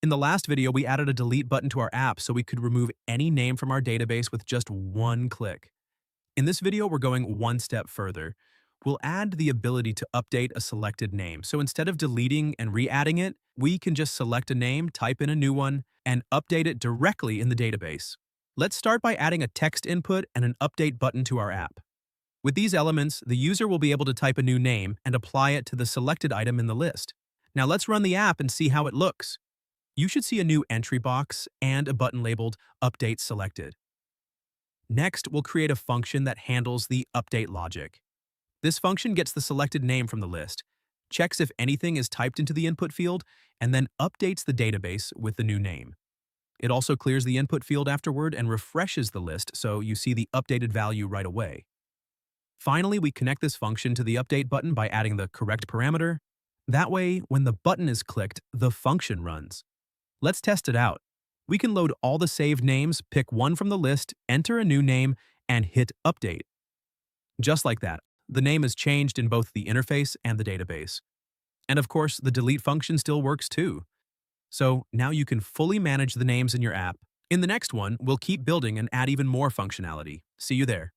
In the last video, we added a delete button to our app so we could remove any name from our database with just one click. In this video, we're going one step further. We'll add the ability to update a selected name. So instead of deleting and re-adding it, we can just select a name, type in a new one, and update it directly in the database. Let's start by adding a text input and an update button to our app. With these elements, the user will be able to type a new name and apply it to the selected item in the list. Now let's run the app and see how it looks. You should see a new entry box and a button labeled Update Selected. Next, we'll create a function that handles the update logic. This function gets the selected name from the list, checks if anything is typed into the input field, and then updates the database with the new name. It also clears the input field afterward and refreshes the list so you see the updated value right away. Finally, we connect this function to the update button by adding the correct parameter. That way, when the button is clicked, the function runs. Let's test it out. We can load all the saved names, pick one from the list, enter a new name, and hit Update. Just like that, the name is changed in both the interface and the database. And of course, the delete function still works too. So now you can fully manage the names in your app. In the next one, we'll keep building and add even more functionality. See you there.